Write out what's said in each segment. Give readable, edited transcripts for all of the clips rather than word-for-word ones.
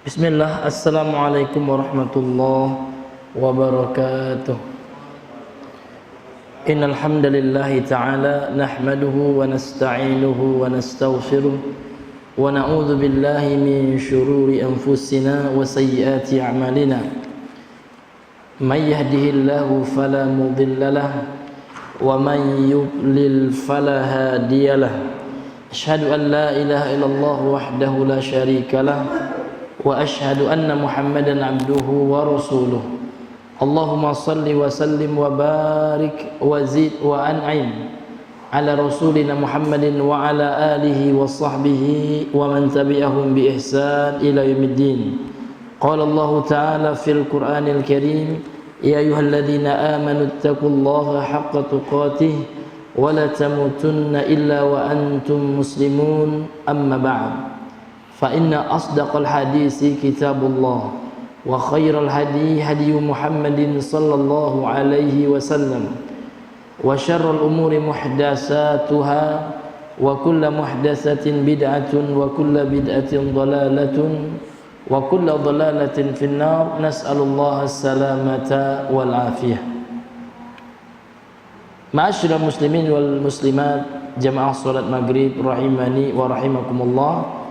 Bismillah, Assalamualaikum warahmatullahi wabarakatuh. Innal hamdalillahi ta'ala nahmaduhu wa nasta'inuhu wa nastaghfiruh wa na'udzu billahi min shururi anfusina wa sayyiati a'malina. May yahdihillahu fala mudilla lahu wa man yudlil fala hadiya lahu. Asyhadu an la ilaha illallah wahdahu la syarika lahu wa ashhadu anna Muhammadan abduhu wa rasuluh. Allahumma salli wa sallim wa barik wa zid wa an'im ala rasulina Muhammadin wa ala alihi wa sahbihi wa man tabi'ahum bi ihsan ila yaumiddin. Qala Allah ta'ala fil Qur'anil Karim, ya ayyuhalladzina amanu ittaqullaha haqqa tuqatih wa la tamutunna illa wa antum muslimun, amma ba'd. فإن أصدق الحديث كتاب الله وخير الهدي هدي محمد صلى الله عليه وسلم وشر الأمور محدثاتها وكل محدثة بدعة وكل بدعة ضلالة وكل ضلالة في النار. نسأل الله السلامة والعافية. Ma'asyiral muslimin wal muslimat, jamaah salat maghrib rahimani wa rahimakumullah.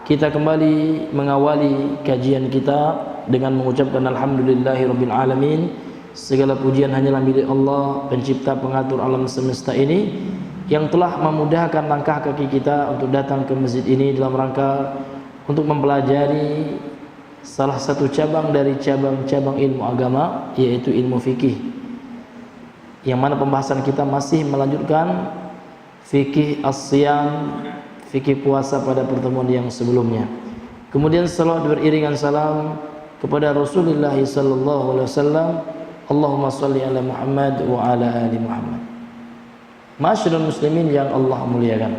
Kita kembali mengawali kajian kita dengan mengucapkan alhamdulillahirabbil alamin. Segala pujian hanyalah milik Allah, pencipta pengatur alam semesta ini, yang telah memudahkan langkah kaki kita untuk datang ke masjid ini dalam rangka untuk mempelajari salah satu cabang dari cabang-cabang ilmu agama, yaitu ilmu fikih, yang mana pembahasan kita masih melanjutkan fikih as-siyam, fikih puasa pada pertemuan yang sebelumnya. Kemudian salawat beriringan salam kepada Rasulullah sallallahu alaihi wasallam. Allahumma shalli ala Muhammad wa ala ali Muhammad. Ma'asyiral muslimin yang Allah muliakan,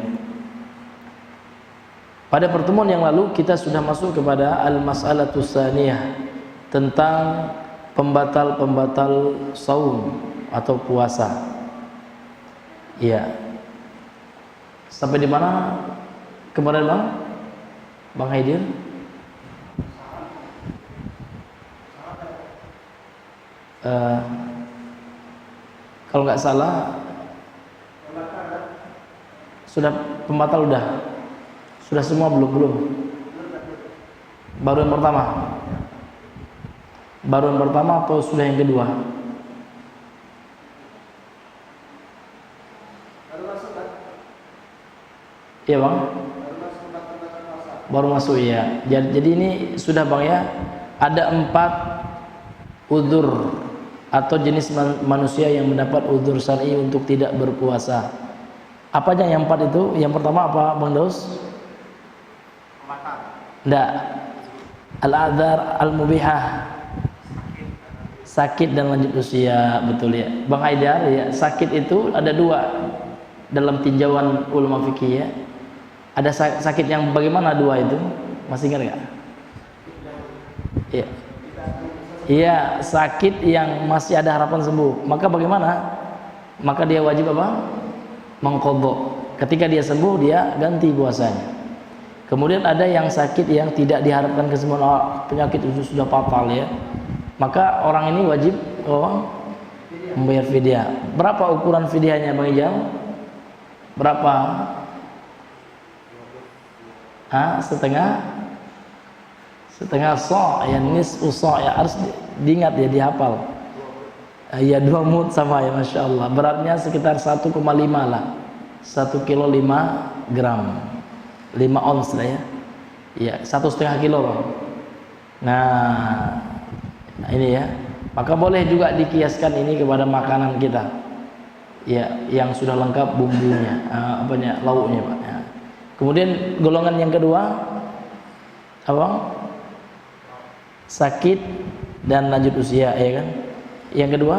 pada pertemuan yang lalu kita sudah masuk kepada al-mas'alatus tsaniyah, tentang pembatal-pembatal saum atau puasa. Ya. Sampai di mana kemarin Bang Haidir? Kalau nggak salah sudah pembatal, sudah semua belum? Baru yang pertama atau sudah yang kedua? Iya Bang, baru masuk ya. Jadi ini sudah Bang ya, ada 4 udzur atau jenis manusia yang mendapat udzur syar'i untuk tidak berpuasa. Apa aja yang 4 itu? Yang pertama apa Bang Daus? Enggak. Al-adzar al-mubihah, sakit dan lanjut usia, betul ya. Bang Haidar ya, sakit itu ada 2 dalam tinjauan ulama fikih ya. Ada sakit yang bagaimana 2 itu? Masih ingat nggak? Iya. Iya, sakit yang masih ada harapan sembuh. Maka bagaimana? Maka dia wajib apa? Mengqadha. Ketika dia sembuh, dia ganti puasanya. Kemudian ada yang sakit yang tidak diharapkan kesembuhan, penyakit itu sudah fatal ya. Maka orang ini wajib membayar fidyah. Berapa ukuran fidyahnya Bang Ijam? Berapa? Setengah sa' ya, nisfu sa' ya, harus diingat ya, dihafal ya, 2 mud sama ya, Masya Allah, beratnya sekitar 1,5 lah, 1 kilo 5 gram, 5 ons lah ya, ya 1,5 kilo loh. Nah ini ya, maka boleh juga dikiaskan ini kepada makanan kita ya, yang sudah lengkap bumbunya, lauknya Pak ya. Kemudian golongan yang kedua apa? Sakit dan lanjut usia ya kan. Yang kedua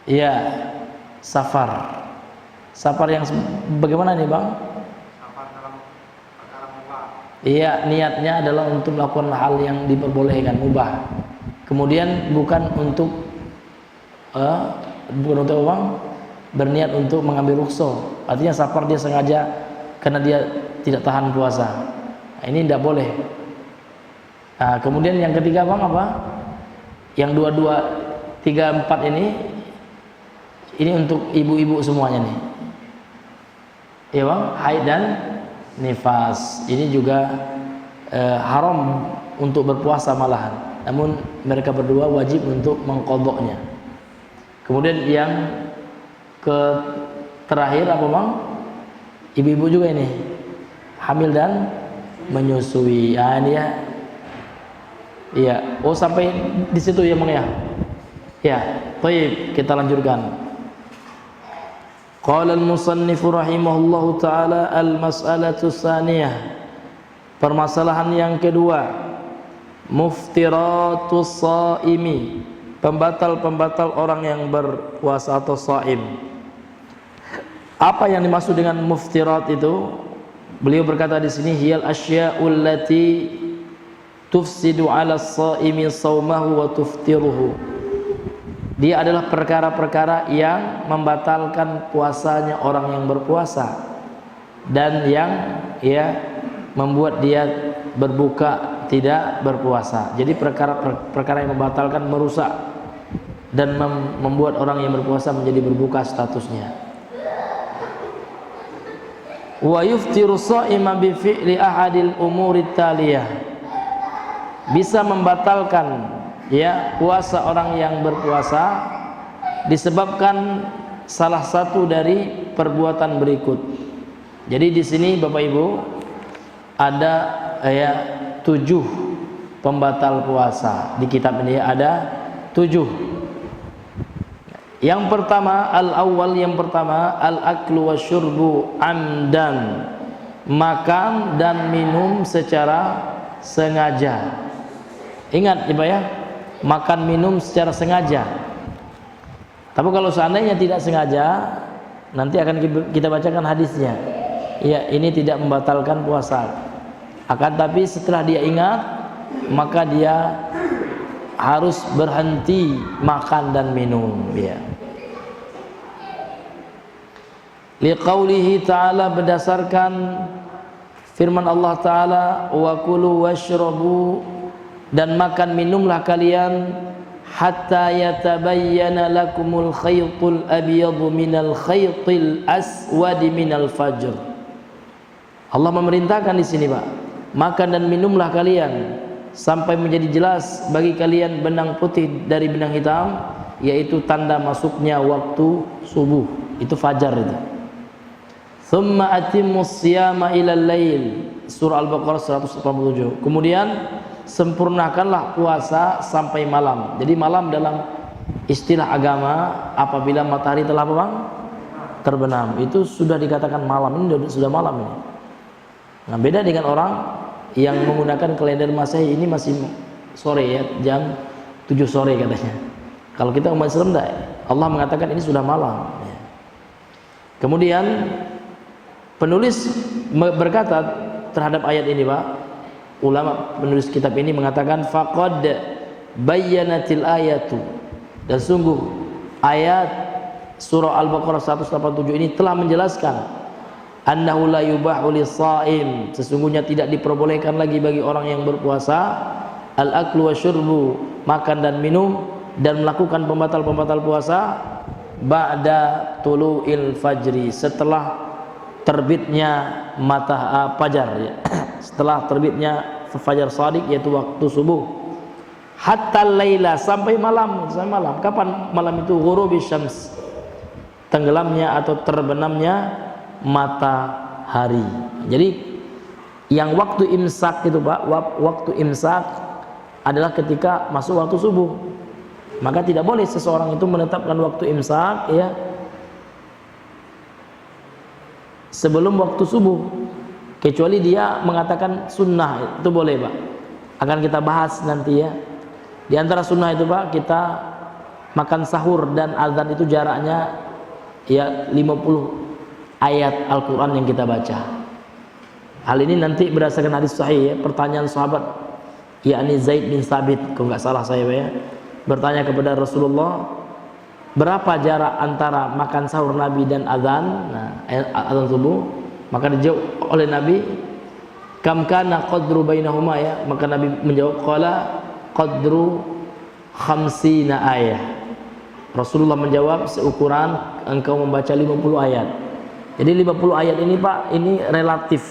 ya, safar. Safar yang bagaimana nih Bang? Safar dalam perkara mubah. Iya, niatnya adalah untuk melakukan hal yang diperbolehkan, mubah. Kemudian bukan untuk Bang, berniat untuk mengambil rukhsah. Artinya safar dia sengaja karena dia tidak tahan puasa. Nah, ini tidak boleh. Kemudian yang ketiga bang apa? Yang 2, 2, 3, 4 ini untuk ibu-ibu semuanya nih. Ya bang, haid dan nifas. Ini juga haram untuk berpuasa malahan. Namun mereka berdua wajib untuk mengqadha'nya. Kemudian yang terakhir apa bang? Ibu-ibu juga ini hamil dan menyusui. Ini ya. Iya. Oh sampai di situ ya bang ya. Ya. Baik, kita lanjutkan. Qala al-musannif rahimahullahu taala al-mas'alatu tsaniyah. Permasalahan yang kedua, muftiratus shaimi, pembatal-pembatal orang yang berpuasa atau shaim. Apa yang dimaksud dengan muftirat itu? Beliau berkata di sini, hiyal asya'ul lati tufsidu 'ala shaimi shaumahu wa tuftiruhu. Dia adalah perkara-perkara yang membatalkan puasanya orang yang berpuasa dan yang membuat dia berbuka tidak berpuasa. Jadi perkara yang membatalkan, merusak dan membuat orang yang berpuasa menjadi berbuka statusnya. Wa yuftiru sha'ima bi fi'li ahadil umuri taliyah. Bisa membatalkan puasa orang yang berpuasa disebabkan salah satu dari perbuatan berikut. Jadi di sini Bapak Ibu ada 7 pembatal puasa. Di kitab ini ada 7. Yang pertama, yang pertama al-aklu wasyurbu amdan, makan dan minum secara sengaja. Ingat ya, makan minum secara sengaja. Tapi kalau seandainya tidak sengaja, nanti akan kita bacakan hadisnya. Ya, ini tidak membatalkan puasa. Akan tapi setelah dia ingat, maka dia harus berhenti makan dan minum. Ya. Liqaulihi ta'ala, berdasarkan firman Allah Ta'ala, wa kulu washrabu, dan makan minumlah kalian hatta yatabayyana lakumul khaytul abyadu minal khaytil aswadi minal fajr. Allah memerintahkan di sini Pak, makan dan minumlah kalian sampai menjadi jelas bagi kalian benang putih dari benang hitam, yaitu tanda masuknya waktu subuh, itu fajar itu. Thumma atimmus siyama ilal lail, surah Al-Baqarah 187. Kemudian sempurnakanlah puasa sampai malam. Jadi malam dalam istilah agama apabila matahari telah apa bang? Terbenam, itu sudah dikatakan malam. Ini sudah malam ini. Nah, beda dengan orang yang menggunakan kalender Masehi, ini masih sore ya, jam 7 sore katanya. Kalau kita umat Islam enggak, Allah mengatakan ini sudah malam. Kemudian penulis berkata terhadap ayat ini Pak, ulama penulis kitab ini mengatakan faqad bayyanatil ayatu, dan sungguh ayat surah Al-Baqarah 187 ini telah menjelaskan annahu la yubahu lis-shaim, sesungguhnya tidak diperbolehkan lagi bagi orang yang berpuasa al-aklu wasyurbu, makan dan minum, dan melakukan pembatal-pembatal puasa ba'da tulu'il fajri, setelah terbitnya fajar ya. Setelah terbitnya fajar shadiq, yaitu waktu subuh, hatta laila, sampai malam. Kapan malam itu? Ghurubis syams, tenggelamnya atau terbenamnya matahari. Jadi yang waktu imsak itu Pak, waktu imsak adalah ketika masuk waktu subuh. Maka tidak boleh seseorang itu menetapkan waktu imsak ya sebelum waktu subuh, kecuali dia mengatakan sunnah, itu boleh Pak. Akan kita bahas nanti ya. Di antara sunnah itu Pak, kita makan sahur dan azan itu jaraknya ya 50 ayat Al-Quran yang kita baca. Hal ini nanti berdasarkan hadis sahih ya. Pertanyaan sahabat yakni Zaid bin Sabit, kalau nggak salah saya ya, bertanya kepada Rasulullah, berapa jarak antara makan sahur Nabi dan azan, azan subuh? Maka dijawab oleh Nabi, kam kana qadru bainahuma ya, maka Nabi menjawab qala qadru khamsina ayah. Rasulullah menjawab seukuran engkau membaca 50 ayat. Jadi 50 ayat ini Pak, ini relatif.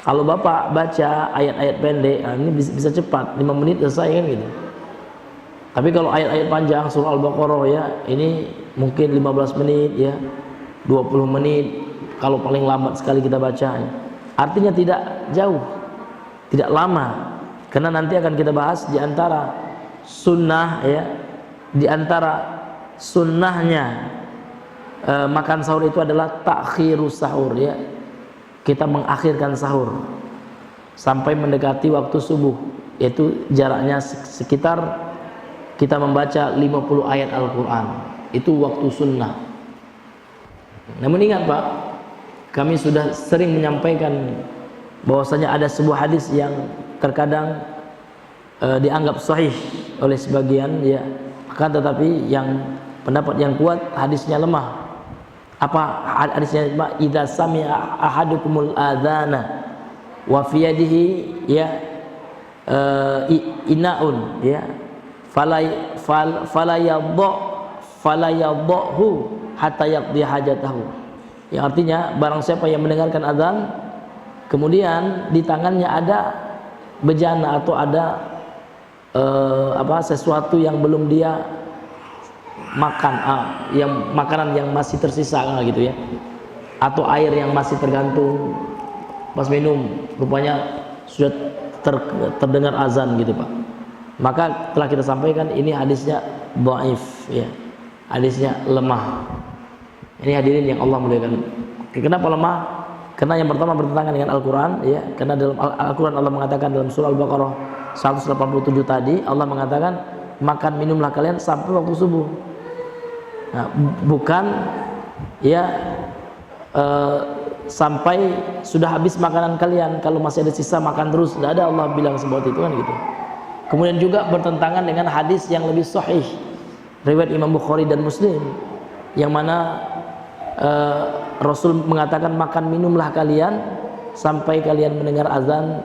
Kalau Bapak baca ayat-ayat pendek, nah ini bisa cepat, 5 menit selesai kan gitu. Tapi kalau ayat-ayat panjang surah Al-Baqarah ya, ini mungkin 15 menit ya, 20 menit kalau paling lambat sekali kita baca. Artinya tidak jauh, tidak lama. Karena nanti akan kita bahas di antara sunnah ya, di antara sunnahnya makan sahur itu adalah takhirus sahur ya. Kita mengakhirkan sahur sampai mendekati waktu subuh, yaitu jaraknya sekitar kita membaca 50 ayat Al-Quran. Itu waktu sunnah. Namun ingat Pak, kami sudah sering menyampaikan bahwasanya ada sebuah hadis yang terkadang dianggap sahih oleh sebagian ya, akan tetapi yang pendapat yang kuat hadisnya lemah. Apa hadisnya? Idza sami'a ahadukumul adzana wa fi yadihi ya inaun ya fala yadhahu hatta yaqdi hajatahu. Yang artinya barang siapa yang mendengarkan azan kemudian di tangannya ada bejana atau ada sesuatu yang belum dia makan, yang makanan yang masih tersisa gitu ya, atau air yang masih tergantung pas minum, rupanya sudah terdengar azan gitu Pak. Maka telah kita sampaikan ini hadisnya dhaif ya, hadisnya lemah. Ini hadirin yang Allah muliakan. Kenapa lemah? Karena yang pertama bertentangan dengan Al-Quran ya, karena dalam Al-Quran Allah mengatakan dalam surah Al-Baqarah 187 tadi, Allah mengatakan makan minumlah kalian sampai waktu subuh. Nah, bukan ya sampai sudah habis makanan kalian, kalau masih ada sisa makan terus. Tidak ada Allah bilang seperti itu kan gitu. Kemudian juga bertentangan dengan hadis yang lebih sahih riwayat Imam Bukhari dan Muslim, yang mana Rasul mengatakan makan minumlah kalian sampai kalian mendengar azan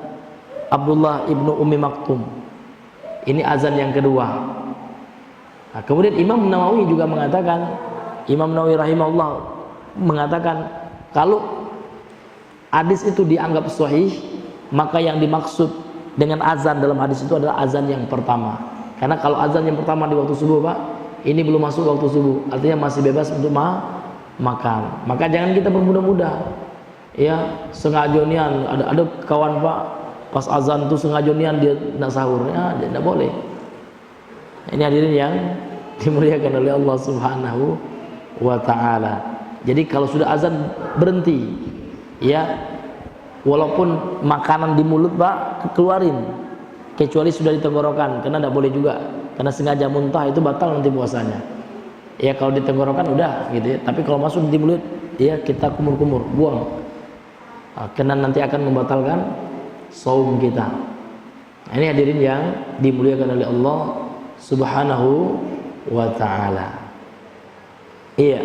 Abdullah ibnu Ummi Maktum. Ini azan yang kedua. Nah, kemudian Imam Nawawi juga mengatakan, Imam Nawawi rahimahullah mengatakan kalau hadis itu dianggap sahih, maka yang dimaksud dengan azan dalam hadis itu adalah azan yang pertama. Karena kalau azan yang pertama di waktu subuh Pak, ini belum masuk waktu subuh, artinya masih bebas untuk makan. Maka jangan kita bermudah-mudah ya, sengajonian. Ada kawan Pak pas azan itu sengajonian dia nak sahur ya, tidak boleh. Ini hadirin yang dimuliakan oleh Allah Subhanahu wa ta'ala. Jadi kalau sudah azan berhenti ya, walaupun makanan di mulut Pak keluarin, kecuali sudah di tenggorokan, karena tidak boleh juga, karena sengaja muntah itu batal nanti puasanya ya. Kalau di tenggorokan udah gitu ya, tapi kalau masuk di mulut ya kita kumur-kumur, buang, karena nanti akan membatalkan saum kita. Nah, ini hadirin yang dimuliakan oleh Allah Subhanahu wa ta'ala. Iya.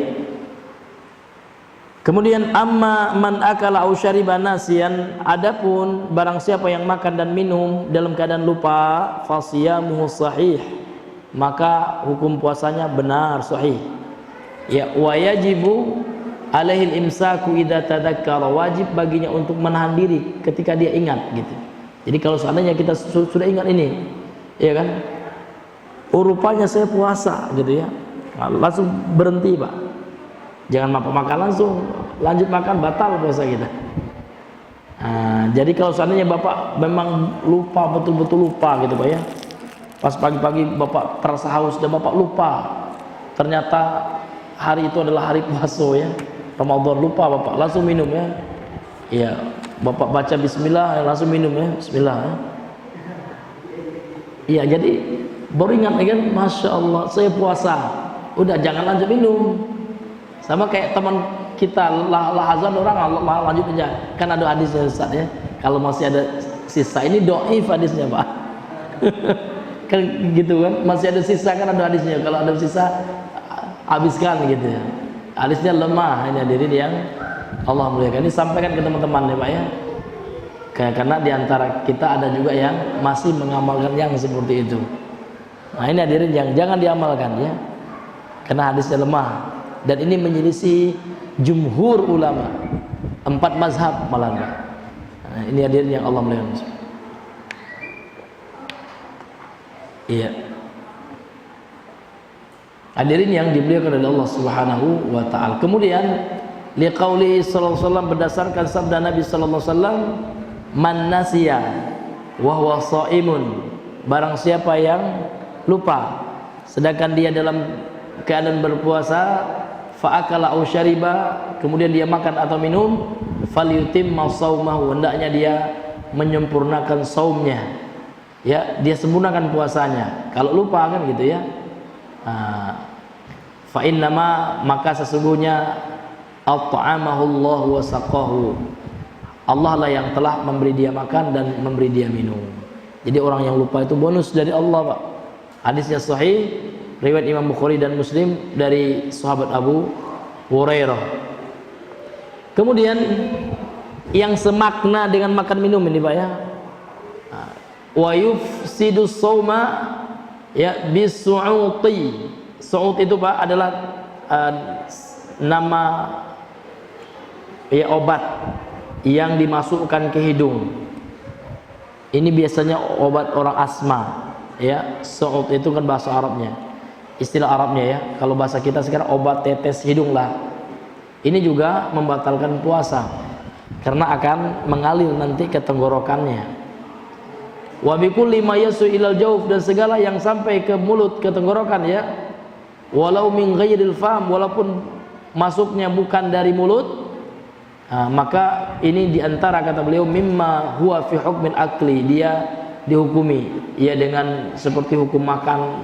Kemudian amma man akala au syariba nasiyan, adapun barang siapa yang makan dan minum dalam keadaan lupa, fasiyamuhu sahih, maka hukum puasanya benar sahih. Ya, wa yajibu alaihi imsaku idza tadzakkara, wajib baginya untuk menahan diri ketika dia ingat gitu. Jadi kalau seandainya kita sudah ingat ini, ya kan? Rupanya saya puasa gitu ya, langsung berhenti Pak, jangan makan langsung lanjut makan, batal puasa kita. Nah, jadi kalau seandainya Bapak memang lupa, betul-betul lupa gitu Pak ya, pas pagi-pagi Bapak terasa haus dan Bapak lupa ternyata hari itu adalah hari puasa ya, Ramadan, lupa Bapak langsung minum ya. Iya, Bapak baca bismillah langsung minum ya, bismillah ya. Iya, jadi baru ingat kan, Masya Allah saya puasa, udah jangan lanjut minum. Sama kayak teman kita lahazan orang lanjut aja, kan ada hadisnya Ustaz ya, kalau masih ada sisa, ini dhaif hadisnya Pak. Kan gitu kan, masih ada sisa kan ada hadisnya, kalau ada sisa habiskan gitu ya. Hadisnya lemah. Ini hadirin yang Allah muliakan, ini sampaikan ke teman-teman ya Pak ya. Karena diantara kita ada juga yang masih mengamalkan yang seperti itu. Nah ini hadirin yang jangan diamalkan ya, karena hadisnya lemah dan ini menyelisih jumhur ulama, 4 mazhab malah. Nah, ini hadirin yang Allah muliakan. Iya. Hadirin yang dimuliakan oleh Allah Subhanahu wa taala. Kemudian liqauli sallallahu alaihi wasallam, berdasarkan sabda Nabi sallallahu alaihi wasallam, man nasiya wa huwa shaimun, barang siapa yang lupa sedangkan dia dalam keadaan berpuasa, fa akala aw syariba, kemudian dia makan atau minum, falyutimma shaumahu, hendaknya dia menyempurnakan saumnya. Ya, dia sempurnakan puasanya. Kalau lupa kan gitu ya. Fa innama, maka sesungguhnya at'amahu Allah wa saqahu, Allah lah yang telah memberi dia makan dan memberi dia minum. Jadi orang yang lupa itu bonus dari Allah, Pak. Hadisnya sahih, riwayat Imam Bukhari dan Muslim dari sahabat Abu Hurairah. Kemudian yang semakna dengan makan minum ini, Pak ya, wa yufsidu shauma ya bisu'uti. Su'ut itu, Pak, adalah nama ya obat yang dimasukkan ke hidung. Ini biasanya obat orang asma ya. Su'ut itu kan bahasa Arabnya, istilah Arabnya ya. Kalau bahasa kita sekarang obat tetes hidung lah. Ini juga membatalkan puasa karena akan mengalir nanti ke tenggorokannya. Wa bikulli ma yasu ilal jauf, dan segala yang sampai ke mulut, ke tenggorokan ya, walau min ghairil fam, walaupun masuknya bukan dari mulut, maka ini diantara, kata beliau, mimma huwa fi hukmin akli, dia dihukumi ya dengan seperti hukum makan,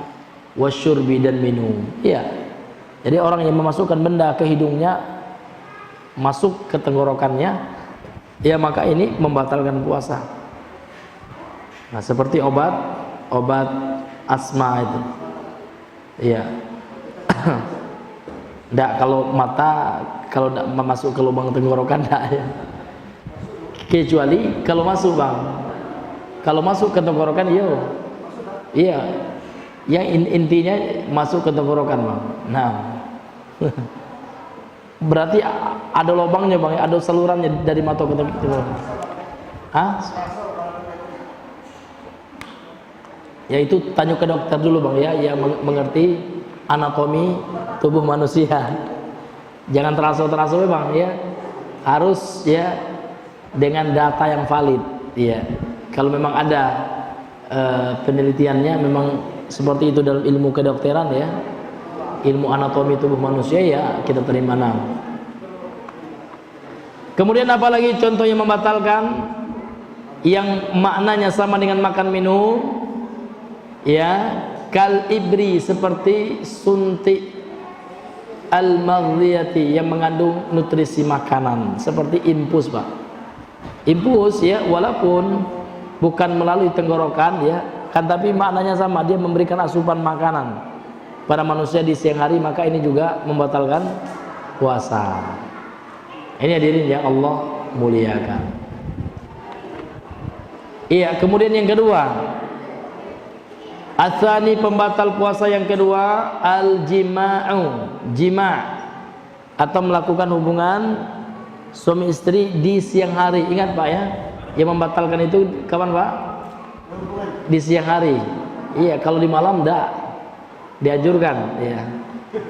wasyurbi, dan minum ya. Jadi orang yang memasukkan benda ke hidungnya masuk ke tenggorokannya ya, maka ini membatalkan puasa. Nah, seperti obat asma itu iya. Nggak, kalau mata, kalau tidak masuk ke lubang tenggorokan enggak ya. Kecuali kalau masuk, Bang. Kalau masuk ke tenggorokan iya. Yang intinya masuk ke tenggorokan, Bang. Nah. Berarti ada lubangnya, Bang, ada salurannya dari mata ke tenggorokan. Ya itu tanya ke dokter dulu, Bang ya, yang mengerti anatomi tubuh manusia. Jangan terasa-terasa, Bang ya. Harus ya dengan data yang valid ya. Kalau memang ada penelitiannya memang seperti itu dalam ilmu kedokteran ya, ilmu anatomi tubuh manusia, ya kita terima nama. Kemudian apalagi contoh yang membatalkan yang maknanya sama dengan makan minum ya, kal ibri, seperti suntik, al maghdiyati, yang mengandung nutrisi makanan, seperti infus, Pak. Infus ya, walaupun bukan melalui tenggorokan ya, kan tapi maknanya sama, dia memberikan asupan makanan pada manusia di siang hari, maka ini juga membatalkan puasa. Ini hadirin yang Allah muliakan. Iya, kemudian yang kedua, asani, pembatal puasa yang kedua, al-jima'u, jima' atau melakukan hubungan suami istri di siang hari. Ingat, Pak ya, yang membatalkan itu kapan, Pak? Di siang hari. Iya, kalau di malam enggak dianjurkan ya.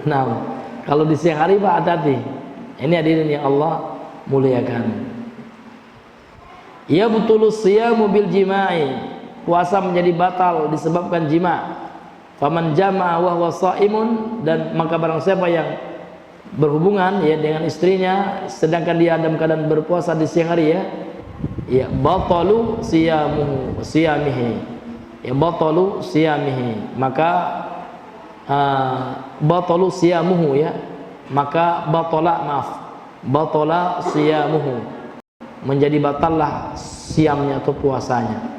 Nah, kalau di siang hari, Pak, hati-hati. Ini hadirin yang Allah muliakan. Ya butulus siyamu bil jima'i, puasa menjadi batal disebabkan jima'. Faman jama'a wa huwa shaimun, dan maka barang siapa yang berhubungan ya dengan istrinya sedangkan dia dalam keadaan berpuasa di siang hari ya batalu siyamihi, ya batalu siyamihi, maka batalu siyamuhu ya, maka batala siyamuhu, menjadi batallah siamnya atau puasanya.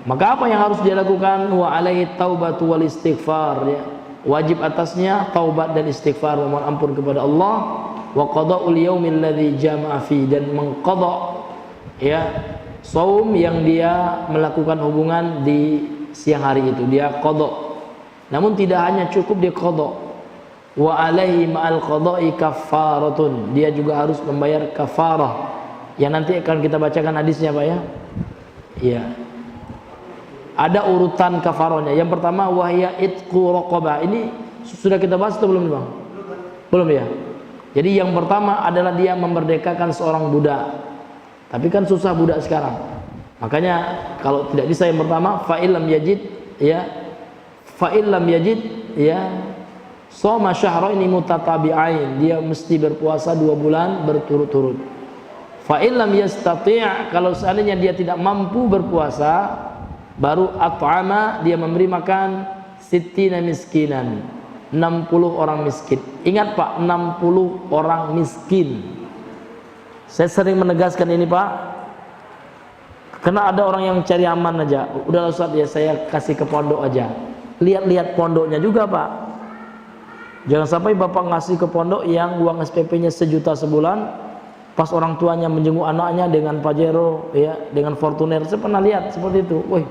Maka apa yang harus dia lakukan? Wa alaihi taubatu wal istighfar ya, wajib atasnya taubat dan istighfar, memohon ampun kepada Allah. Wa qada'ul yaumil ladzi jama'a fi, dan mengqada ya Saum yang dia melakukan hubungan di siang hari itu, dia qadha. Namun tidak hanya cukup dia qadha, wa alaihi ma'al qadha'i kaffaratun, dia juga harus membayar kafarah yang nanti akan kita bacakan hadisnya Pak ya. Iya. Ada urutan kafarahnya. Yang pertama wahya itqu raqabah. Ini sudah kita bahas atau belum Bang? Belum ya. Jadi yang pertama adalah dia memerdekakan seorang budak. Tapi kan susah budak sekarang. Makanya kalau tidak bisa yang pertama fa'illam yajid ya. Fa'illam yajid ya. Shoma syahraini mutatabi'ain. Dia mesti berpuasa 2 bulan berturut-turut. Fa'illam yastati', kalau seandainya dia tidak mampu berpuasa, baru at'ama, dia memberi makan sittina miskinan, 60 orang miskin. Ingat Pak, 60 orang miskin. Saya sering menegaskan ini Pak, karena ada orang yang cari aman aja. Udah Ustaz ya, saya kasih ke pondok aja. Lihat-lihat pondoknya juga Pak. Jangan sampai Bapak ngasih ke pondok yang uang SPP-nya 1 juta sebulan, pas orang tuanya menjenguk anaknya dengan Pajero ya, dengan Fortuner. Saya pernah lihat seperti itu. Wih,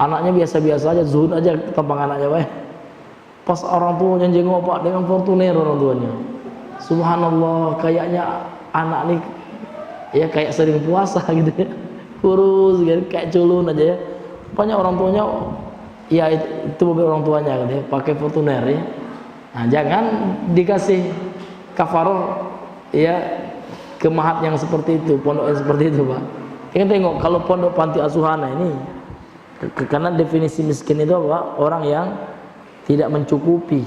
anaknya biasa-biasa aja, zuhud aja tampang anaknya Pak. Pas orang tuanya jenguk Pak dengan Fortuner orang tuanya. Subhanallah, kayaknya anak nih ya kayak sering puasa gitu ya. Kurus gitu, kayak culun aja ya. Rupanya orang tuanya ya itu mobil orang tuanya gitu ya, pakai Fortuner ya. Nah, jangan dikasih kafaroh ya ke mahat yang seperti itu, pondok yang seperti itu Pak. Kita tengok kalau pondok panti asuhan ini, karena definisi miskin itu apa? Orang yang tidak mencukupi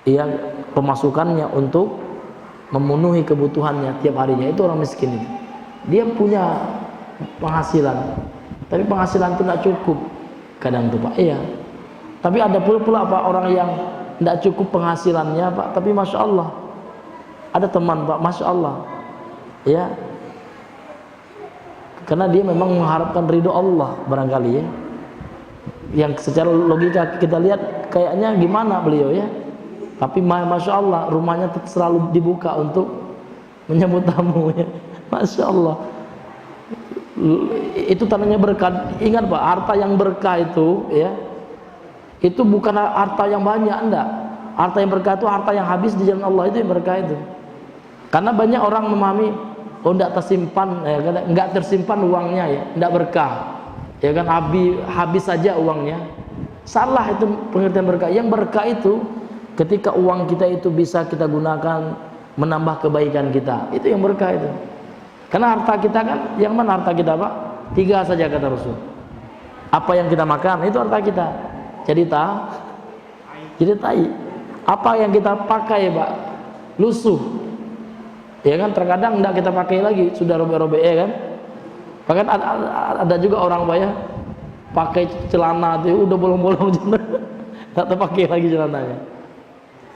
yang pemasukannya untuk memenuhi kebutuhannya tiap harinya, itu orang miskin itu. Dia punya penghasilan, tapi penghasilan itu tidak cukup kadang tuh Pak. Iya. Tapi ada pula Pak orang yang tidak cukup penghasilannya Pak, tapi masya Allah ada teman Pak, masya Allah ya, karena dia memang mengharapkan ridho Allah barangkali ya, yang secara logika kita lihat kayaknya gimana beliau ya, tapi masya Allah rumahnya selalu dibuka untuk menyambut tamu ya, masya Allah. Itu tandanya berkah. Ingat Pak, harta yang berkah itu ya, itu bukan harta yang banyak, enggak. Harta yang berkah itu harta yang habis di jalan Allah, itu yang berkah itu. Karena banyak orang memahami, oh enggak tersimpan ya, enggak tersimpan uangnya ya, enggak berkah. Ya kan, habis saja uangnya. Salah itu pengertian berkah. Yang berkah itu ketika uang kita itu bisa kita gunakan menambah kebaikan kita. Itu yang berkah itu. Karena harta kita kan, yang mana harta kita Pak? 3 saja kata Rasul. Apa yang kita makan itu harta kita. Jadi tai. Apa yang kita pakai Pak? Lusuh. Ya kan, terkadang enggak kita pakai lagi, sudah robek-robek ya kan. Bahkan ada juga orang Pak ya, pakai celana itu udah bolong-bolong enggak terpakai lagi celananya.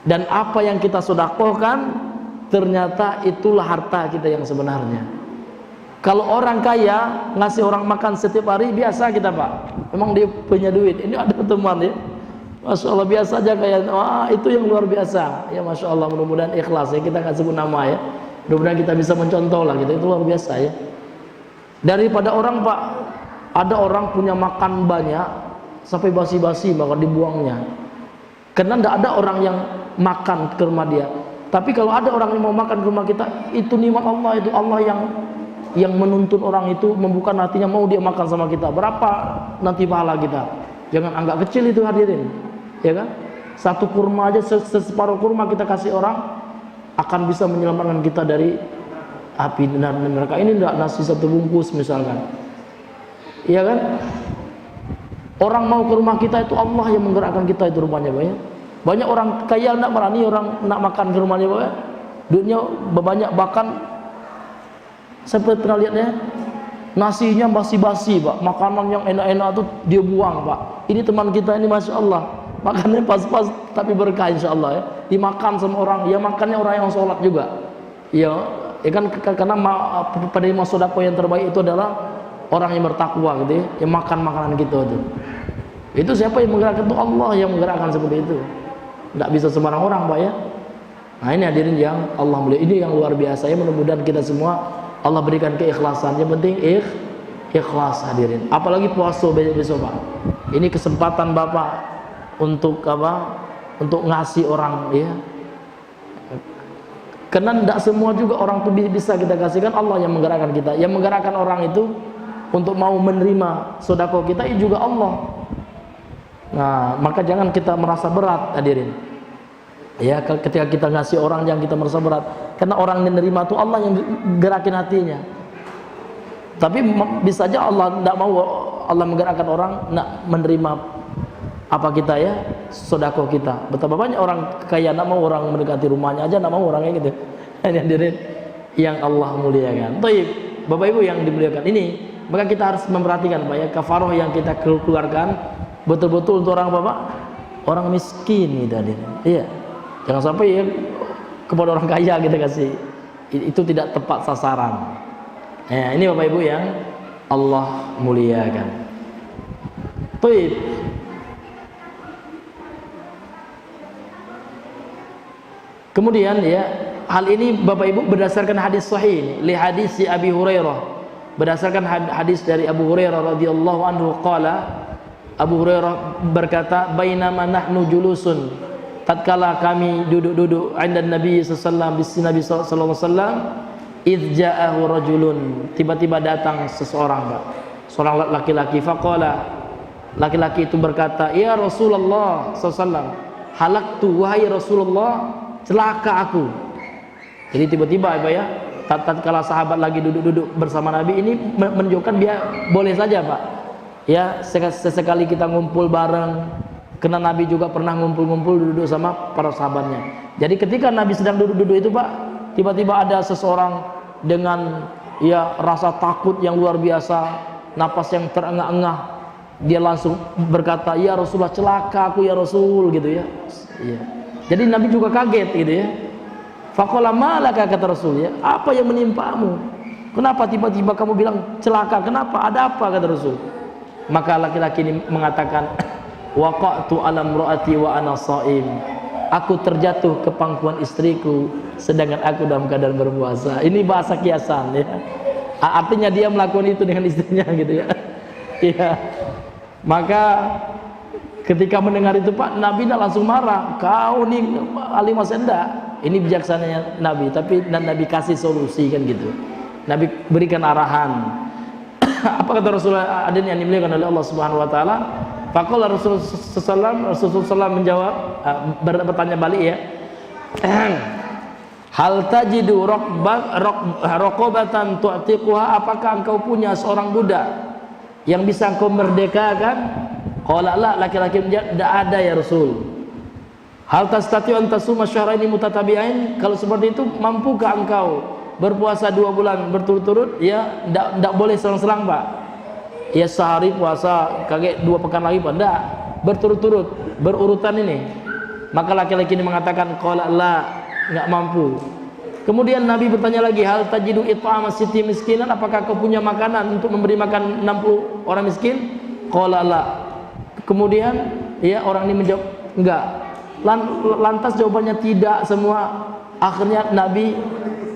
Dan apa yang kita sedekahkan ternyata itulah harta kita yang sebenarnya. Kalau orang kaya ngasih orang makan setiap hari biasa kita Pak, memang dia punya duit. Ini ada teman ya, masya Allah biasa aja kayak, wah itu yang luar biasa ya, masya Allah. Mudah-mudahan ikhlas ya, kita nggak sebut nama ya, mudah-mudahan kita bisa mencontoh lah gitu, itu luar biasa ya. Daripada orang Pak, ada orang punya makan banyak sampai basi-basi bahkan dibuangnya, karena tidak ada orang yang makan ke rumah dia. Tapi kalau ada orang yang mau makan ke rumah kita, itu nikmat Allah, itu Allah yang menuntun orang itu, membuka hatinya mau dia makan sama kita. Berapa nanti pahala kita? Jangan anggap kecil itu hadirin, ya kan? Satu kurma aja, separuh kurma kita kasih orang, akan bisa menyelamatkan kita dari api neraka. Ini enggak nasi 1 bungkus misalkan, ya kan? Orang mau ke rumah kita itu Allah yang menggerakkan kita itu rumahnya banyak. Banyak orang kaya enggak berani orang nak makan ke rumahnya banyak. Duitnya banyak, bahkan saya pernah lihatnya nasinya basi-basi Pak, makanan yang enak-enak tuh dia buang Pak. Ini teman kita ini masya Allah, makannya pas-pas tapi berkah insya Allah ya. Dimakan sama orang, ya makannya orang yang sholat juga. Ya kan, karena penerima sedekah yang terbaik itu adalah orang yang bertakwa gitu ya, yang makan makanan gitu tuh. Itu siapa yang menggerakkan? Itu Allah yang menggerakkan seperti itu. Tidak bisa sembarang orang Pak ya. Nah ini hadirin yang Allah mulia, ini yang luar biasa ya. Mudah-mudahan kita semua Allah berikan keikhlasan. Yang penting ikhlas hadirin. Apalagi puasa besok Pak. Ini kesempatan Bapak untuk apa? Untuk ngasih orang ya. Karena tidak semua juga orang itu bisa kita kasihkan, Allah yang menggerakkan kita. Yang menggerakkan orang itu untuk mau menerima sedekah kita itu juga Allah. Nah, maka jangan kita merasa berat hadirin. Ya, ketika kita ngasih orang yang kita merasa berat, karena orang yang menerima itu Allah yang gerakin hatinya. Tapi bisa saja Allah tidak mau, Allah menggerakkan orang nak menerima apa kita ya, sedekah kita. Betapa banyak orang kaya nak mau orang mendekati rumahnya aja, nak mau orangnya gitu. Ini hadirin yang Allah muliakan. Baik, Bapak Ibu yang dimuliakan ini, maka kita harus memperhatikan Pak ya, kafaroh yang kita keluarkan betul-betul untuk orang Bapak, orang miskin gitu hadirin. Iya. Jangan sampai ya kepada orang kaya kita kasih. Itu tidak tepat sasaran. Nah, ini Bapak Ibu yang Allah muliakan. Baik. Kemudian ya, hal ini Bapak Ibu berdasarkan hadis sahih ini, li hadis si Abi Hurairah. Berdasarkan hadis dari Abu Hurairah radhiyallahu anhu qala, Abu Hurairah berkata, bainama nahnu julusun, tatkala kami duduk-duduk inda Nabi sallallahu alaihi wasallam, idz ja'ahu rajulun, tiba-tiba datang seseorang, Pak. Seorang laki-laki, faqala, laki-laki itu berkata, ya Rasulullah sallallahu alaihi wasallam, halaktu, wahai Rasulullah, celaka aku. Jadi tiba-tiba ya, tatkala sahabat lagi duduk-duduk bersama Nabi, ini menunjukkan dia boleh saja Pak ya, sesekali kita ngumpul bareng, karena Nabi juga pernah ngumpul-ngumpul duduk sama para sahabatnya. Jadi ketika Nabi sedang duduk-duduk itu Pak, tiba-tiba ada seseorang dengan ya rasa takut yang luar biasa, napas yang terengah-engah, dia langsung berkata, ya Rasulullah, celaka aku ya Rasul, gitu ya. Iya. Jadi Nabi juga kaget gitu ya. Faqala malaka, kata Rasul ya, apa yang menimpamu? Kenapa tiba-tiba kamu bilang celaka? Kenapa? Ada apa, kata Rasul? Maka laki-laki ini mengatakan, waqa'tu ala imraati wa ana shaim. Aku terjatuh ke pangkuan istriku sedangkan aku dalam keadaan berpuasa. Ini bahasa kiasan ya. Artinya dia melakukan itu dengan istrinya gitu ya. Iya. Maka ketika mendengar itu Pak, Nabi langsung marah. Kau nih ahli masenda. Ini bijaksananya Nabi, tapi Nabi kasih solusi kan gitu. Nabi berikan arahan. Apa kata Rasulullah adin yang dimuliakan oleh Allah Subhanahu wa taala? Faqala Rasulullah SAW menjawab, bertanya balik ya. Hal tajidu raqabatan tu'tiquha, apakah engkau punya seorang budak yang bisa engkau merdekakan? Qala la, laki-laki menjawab, tidak ada ya Rasul. Hal tastati'u an tasuma syahraini mutatabi'ain, kalau seperti itu mampukah engkau berpuasa 2 bulan berturut-turut? Ya, tidak boleh selang-selang Pak. Ya sehari puasa, kaget 2 pekan lagi Pak. Tidak, berturut-turut, berurutan ini. Maka laki-laki ini mengatakan, qala la, enggak mampu. Kemudian Nabi bertanya lagi, hal tajidu it'ama sitti miskinan, apakah kau punya makanan untuk memberi makan 60 orang miskin? Qala la. Kemudian ya orang ini menjawab enggak. Lantas jawabannya tidak semua. Akhirnya Nabi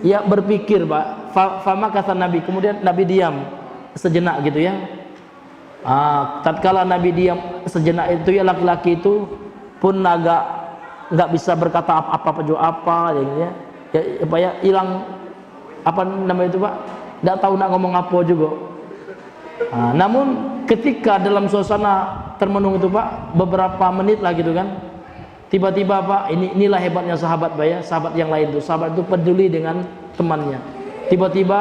ya berpikir Pak, fama kata Nabi, kemudian Nabi diam sejenak gitu ya. Tatkala Nabi diam sejenak itu ya, laki-laki itu pun agak nggak bisa berkata apa-apa juga apa ya, apa ya, hilang apa namanya itu Pak, nggak tahu nak ngomong apa juga. Namun ketika dalam suasana termenung itu Pak, beberapa menit lah gitu kan, tiba-tiba Pak, inilah hebatnya sahabat Pak ya, sahabat yang lain tuh, sahabat itu peduli dengan temannya. Tiba-tiba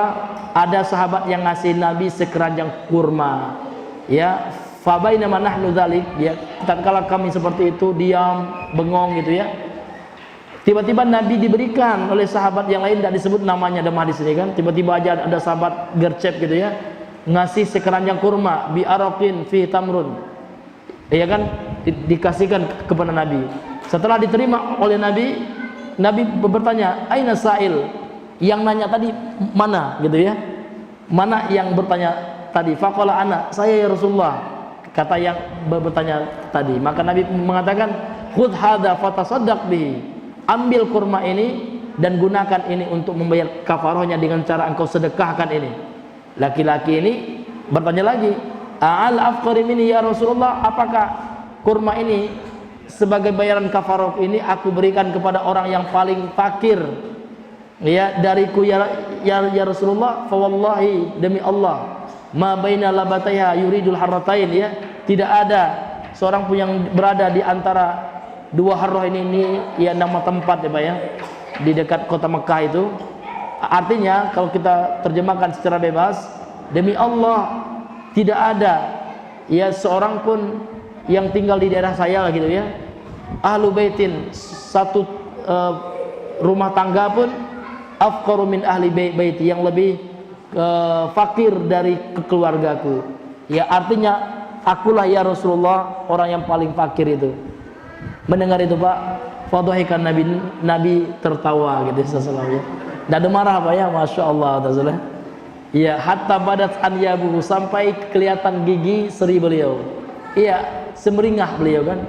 ada sahabat yang ngasih Nabi sekeranjang kurma. Ya, fa bainama nahnu dzalik, ya, tatkala kami seperti itu diam, bengong gitu ya. Tiba-tiba Nabi diberikan oleh sahabat yang lain, tidak disebut namanya dalam hadis ini kan. Tiba-tiba aja ada sahabat gercep gitu ya, ngasih sekeranjang kurma, bi araqin fi tamrun. Ya kan, dikasihkan kepada Nabi. Setelah diterima oleh Nabi, Nabi bertanya, aina sa'il? Yang nanya tadi mana gitu ya? Mana yang bertanya tadi? Faqala ana, saya ya Rasulullah, kata yang bertanya tadi. Maka Nabi mengatakan, khudh hadza fatasaddaq bihi, ambil kurma ini dan gunakan ini untuk membayar kafarahnya dengan cara engkau sedekahkan ini. Laki-laki ini bertanya lagi, al afqari minni ya Rasulullah, apakah kurma ini sebagai bayaran kafarah ini aku berikan kepada orang yang paling fakir ya dariku ya Rasulullah? Fa wallahi, demi Allah, ma baina labataiha yuridul harratain, ya, tidak ada seorang pun yang berada di antara dua harrah ini ya, nama tempat ya Pak ya, di dekat kota Mekah itu. Artinya kalau kita terjemahkan secara bebas, demi Allah tidak ada ya seorang pun yang tinggal di daerah saya gitu ya, ahlu baitin, satu rumah tangga pun, afqaru min ahli baiti, yang lebih fakir dari keluargaku. Ya, artinya akulah ya Rasulullah orang yang paling fakir itu. Mendengar itu Pak, fadhahikan Nabi tertawa gitu sallallahu ya. Tidak ada marah Pak ya, masya Allah. Ya, hatta badat anyabuhu, sampai kelihatan gigi seri beliau. Iya, semeringah beliau kan.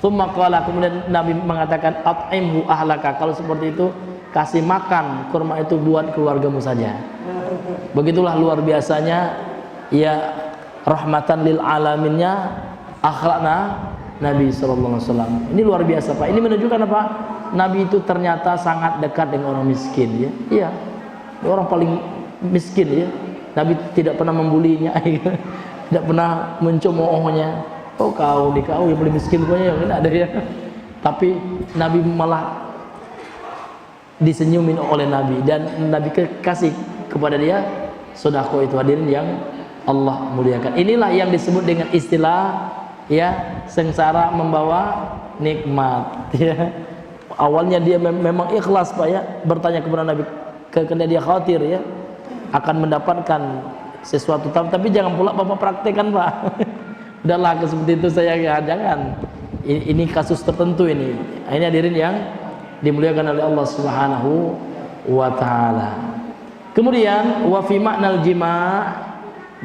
Tsumma qala, kemudian Nabi mengatakan, at'imhu ahlaka, kalau seperti itu kasih makan kurma itu buat keluargamu saja. Begitulah luar biasanya ya, rahmatan lil alaminnya akhlakna Nabi sallallahu alaihi wasallam. Ini luar biasa Pak. Ini menunjukkan apa? Nabi itu ternyata sangat dekat dengan orang miskin ya. Iya. Orang paling miskin ya. Nabi tidak pernah membulinya, tidak pernah mencemoohnya. Oh kau yang paling miskin punya, yang ada ya. Tapi Nabi malah disenyumin oleh Nabi, dan Nabi kasih kepada dia sedekah. Itu hadirin yang Allah muliakan. Inilah yang disebut dengan istilah ya, sengsara membawa nikmat ya. Awalnya dia memang ikhlas Pak ya, bertanya kepada Nabi karena dia khawatir ya akan mendapatkan sesuatu, tapi jangan pula Bapak praktekkan Pak. Udahlah seperti itu saya, ya, jangan. Ini kasus tertentu ini. Ini hadirin yang dimuliakan oleh Allah Subhanahu wa taala. Kemudian wa fi maknal jima',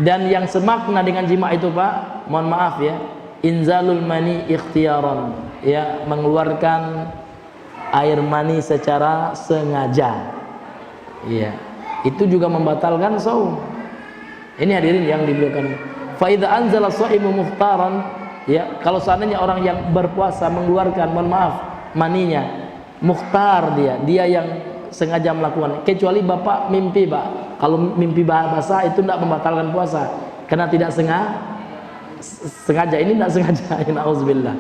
dan yang semakna dengan jima' itu Pak, mohon maaf ya, inzalul mani ikhtiyaran, ya, mengeluarkan air mani secara sengaja. Iya. Itu juga membatalkan saum. Ini hadirin yang dimuliakan. Fa idza anzala shaimu mukhtaran, ya, kalau seandainya orang yang berpuasa mengeluarkan, mohon maaf, maninya mukhtar, dia yang sengaja melakukan, kecuali Bapak mimpi Pak. Kalau mimpi basah itu tidak membatalkan puasa karena tidak sengaja. Ini tidak sengaja. Nauzubillah.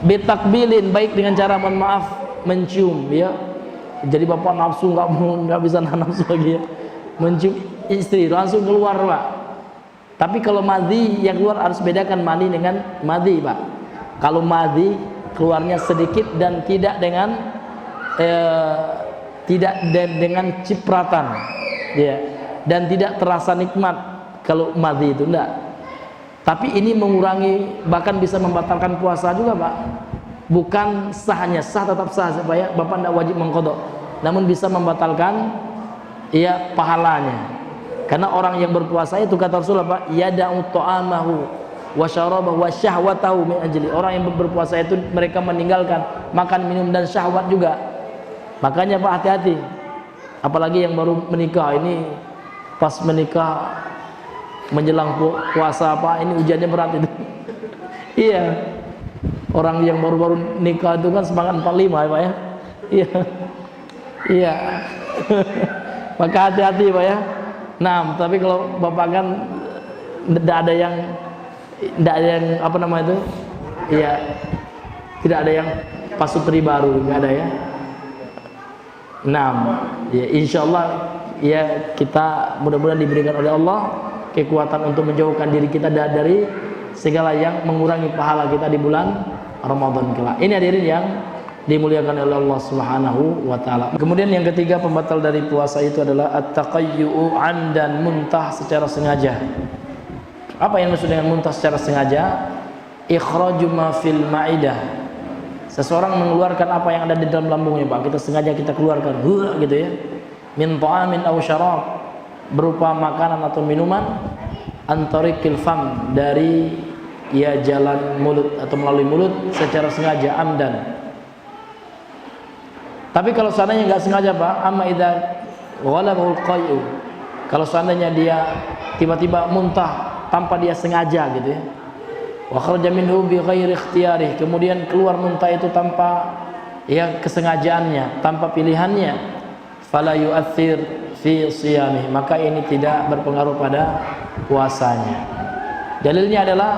Bitakbilin, baik dengan cara, mohon maaf, mencium ya. Jadi Bapak nafsu nggak bisa nafsu lagi ya, mencium istri langsung keluar Pak. Tapi kalau madhi yang keluar harus bedakan mani dengan madhi Pak. Kalau madhi keluarnya sedikit dan tidak dengan dengan cipratan ya, dan tidak terasa nikmat. Kalau madhi itu enggak. Tapi ini mengurangi, bahkan bisa membatalkan puasa juga Pak. Bukan sahnya, sah tetap sah supaya Bapak tidak wajib mengqadha, namun bisa membatalkan ya pahalanya. Karena orang yang berpuasa itu kata Rasulullah Pak, yada'u ta'amahu wa syarabahu wa syahwatahu min ajli. Orang yang berpuasa itu mereka meninggalkan makan, minum, dan syahwat juga. Makanya Pak, hati-hati. Apalagi yang baru menikah ini, pas menikah menjelang puasa Pak, ini ujiannya berat itu. Iya. Orang yang baru-baru nikah itu kan semangat 45 ya Pak ya. Iya. Iya. Maka hati-hati Pak ya. Nah, tapi kalau Bapak kan tidak ada yang apa nama itu? Iya. Tidak ada yang pasutri baru, enggak ada ya. Nah, ya insyaallah ya, kita mudah-mudahan diberikan oleh Allah kekuatan untuk menjauhkan diri kita dari segala yang mengurangi pahala kita di bulan Ramadan kelak. Ini hadirin yang dimuliakan oleh Allah Subhanahu wa taala. Kemudian yang ketiga pembatal dari puasa itu adalah at-taqayyu'u 'amdan, muntah secara sengaja. Apa yang maksud dengan muntah secara sengaja? Ikhraju ma fil ma'idah. Seseorang mengeluarkan apa yang ada di dalam lambungnya Pak. Kita sengaja kita keluarkan gitu ya. Min ta'amin aw syarab, berupa makanan atau minuman, antariqil fam, dari ya jalan mulut atau melalui mulut secara sengaja, amdan. Tapi kalau seandainya nggak sengaja Pak, amma idza ghalabul qay'u, Kalau seandainya dia tiba-tiba muntah tanpa dia sengaja gitu ya, wa kharaja minhu bi ghairi ikhtiyarih, kemudian keluar muntah itu tanpa ya kesengajaannya, tanpa pilihannya, fala yu'athir fi siyamih, maka ini tidak berpengaruh pada puasanya. Dalilnya adalah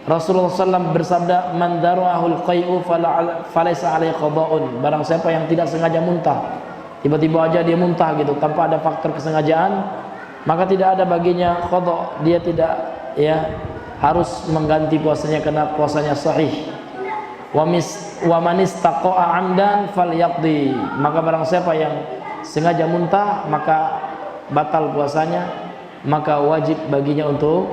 Rasulullah SAW bersabda, man dara'ahul qai'u falaysa alaihi qada'un, barang siapa yang tidak sengaja muntah, tiba-tiba aja dia muntah gitu tanpa ada faktor kesengajaan, maka tidak ada baginya qada', dia tidak ya harus mengganti puasanya karena puasanya sahih. Wa man istaqa'a 'amdan falyaqdi, maka barang siapa yang sengaja muntah maka batal puasanya, maka wajib baginya untuk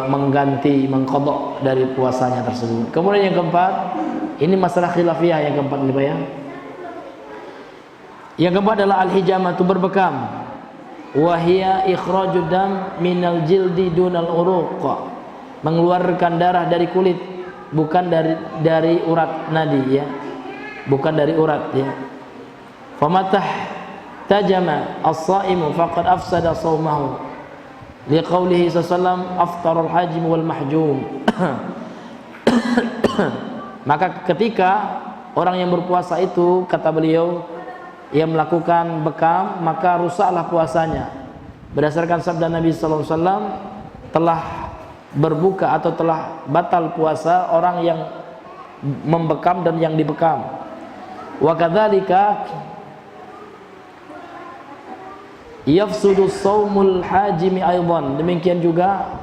mengganti, mengqada' dari puasanya tersebut. Kemudian yang keempat, ini masalah khilafiyah yang keempat nih Pak ya. Yang keempat adalah al-hijamah, itu berbekam. Wa hiya ikhrajud dam minal jildi dunal uruq, mengeluarkan darah dari kulit, bukan dari urat nadi ya, bukan dari urat ya. Famatah tajama as-saimu faqad afsada shaumahu, liqaulihi sallallahu aftarul hajim wal mahjum. Maka ketika orang yang berpuasa itu, kata beliau, ia melakukan bekam, maka rusaklah puasanya. Berdasarkan sabda Nabi sallallahu alaihi wasallam, telah berbuka atau telah batal puasa orang yang membekam dan yang dibekam. Wa kadzalika yafsudu shaumul hajimi aidan, demikian juga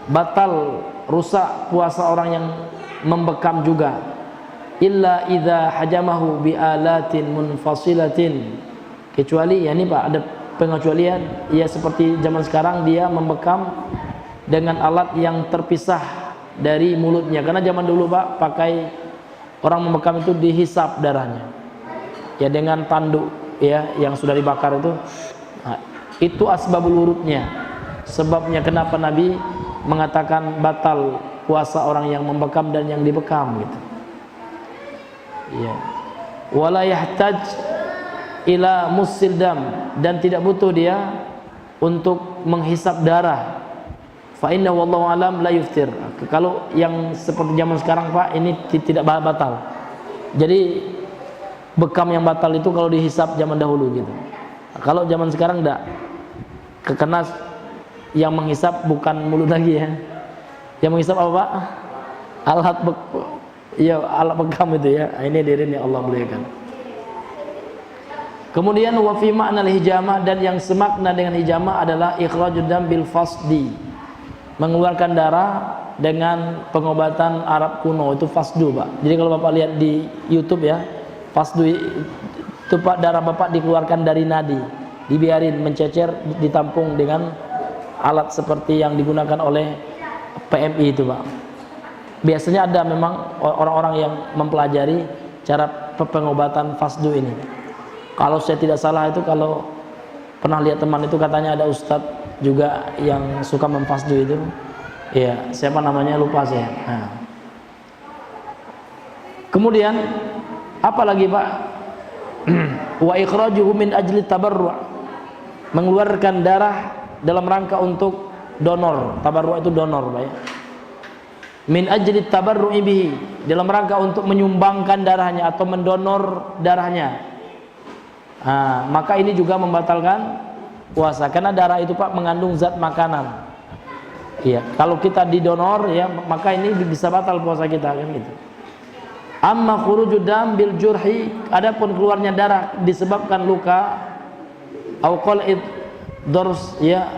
batal rusak puasa orang yang membekam juga, illa idza hajamahu bi alatin munfasilatin, kecuali ya ini Pak ada pengecualian ya, seperti zaman sekarang dia membekam dengan alat yang terpisah dari mulutnya, karena zaman dulu Pak pakai orang membekam itu dihisap darahnya ya dengan tanduk ya yang sudah dibakar itu. Nah, itu asbabul wurudnya, sebabnya kenapa Nabi mengatakan batal puasa orang yang membekam dan yang dibekam gitu. Ya. Wala yahtaj ila musil dam, dan tidak butuh dia untuk menghisap darah. Fa inna wallahu alam la yuftir. Kalau yang seperti zaman sekarang Pak, ini tidak batal. Jadi bekam yang batal itu kalau dihisap zaman dahulu gitu. Kalau zaman sekarang enggak, karena yang menghisap bukan mulut lagi ya. Yang menghisap apa Pak? Alat bekam itu ya. Ini dirinya Allah muliakan. Kemudian wa fi ma'na al-hijamah, dan yang semakna dengan hijamah adalah ikhrajud dam bil fasdi, mengeluarkan darah dengan pengobatan Arab kuno, itu fasdu Pak. Jadi kalau Bapak lihat di YouTube ya, fasdu itu Pak, darah Bapak dikeluarkan dari nadi, dibiarin mencecer, ditampung dengan alat seperti yang digunakan oleh PMI itu Pak. Biasanya ada memang orang-orang yang mempelajari cara pengobatan fasdu ini. Kalau saya tidak salah itu, kalau pernah lihat teman itu katanya ada ustadz juga yang suka memfasdu itu. Ya, siapa namanya lupa saya. Nah. Kemudian apa lagi Pak? Wa ikhrajuhu min ajli tabarru', mengeluarkan darah dalam rangka untuk donor. Tabarru' itu donor Pak ya. Min ajli tabarru'i bihi, dalam rangka untuk menyumbangkan darahnya atau mendonor darahnya. Nah, maka ini juga membatalkan puasa, karena darah itu Pak mengandung zat makanan. Iya, kalau kita didonor ya, maka ini bisa batal puasa kita kan gitu. Amma khurujud dam bil jurhi, adapun keluarnya darah disebabkan luka, au qal'id dors ya,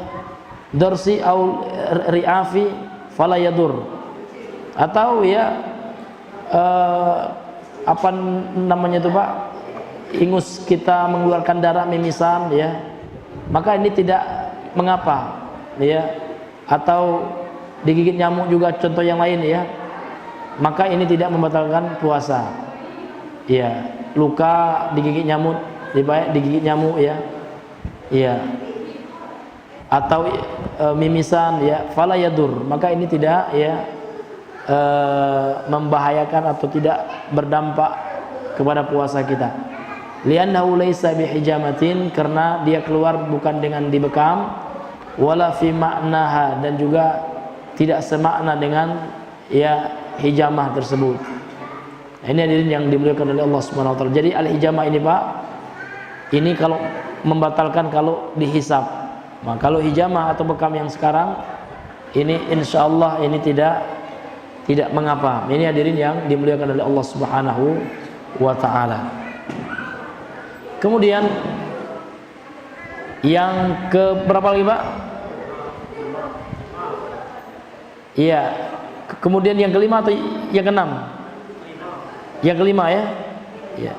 dorsi au ri'afi fala yadur, atau ya apa namanya itu Pak, ingus kita mengeluarkan darah, mimisan ya, maka ini tidak mengapa ya, atau digigit nyamuk juga contoh yang lain ya, maka ini tidak membatalkan puasa. Ya, luka digigit nyamuk, digigit nyamuk ya. Ya. Atau mimisan ya, fala yadur, maka ini tidak ya membahayakan atau tidak berdampak kepada puasa kita. li'annahu laisa bihijamatin, karena dia keluar bukan dengan dibekam, wala fi ma'naha, dan juga tidak semakna dengan ya hijamah tersebut. Nah, ini hadirin yang dimuliakan oleh Allah Subhanahu wa taala. Jadi al-hijamah ini Pak, ini kalau membatalkan kalau dihisab. Nah, kalau hijamah atau bekam yang sekarang ini insyaallah ini tidak mengapa. Ini hadirin yang dimuliakan oleh Allah Subhanahu wa taala. Kemudian yang ke berapa lagi Pak? Iya. Kemudian yang kelima atau yang keenam? Yang kelima ya. Iya.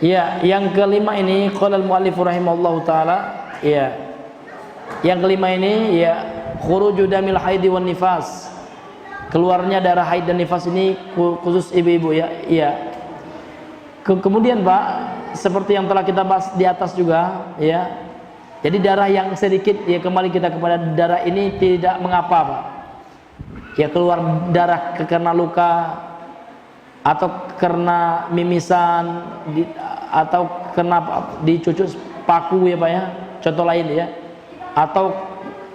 Ya, yang kelima ini qala al-muallif rahimahullahu taala, ya. Yang kelima ini ya khuruju damil haidi wan nifas. Keluarnya darah haid dan nifas ini khusus ibu-ibu ya. Iya. Kemudian Pak, seperti yang telah kita bahas di atas juga ya. Jadi darah yang sedikit ya, kembali kita kepada darah ini tidak mengapa Pak. Ya, keluar darah karena luka atau karena mimisan atau karena dicucuk paku ya Pak ya, contoh lain ya, atau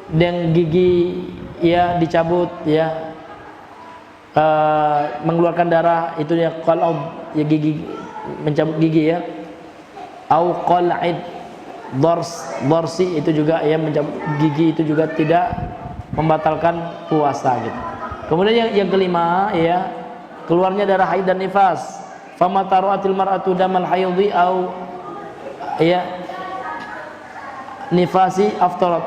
dengan gigi ya dicabut ya, mengeluarkan darah itu ya, kalau ya gigi mencabut gigi ya, au qal'id dorsi itu juga ya, mencabut gigi itu juga tidak membatalkan puasa gitu. Kemudian yang kelima ya, keluarnya darah haid dan nifas. Fama taru'atil mar'atu damal haidhi au ya nifasi aftarat.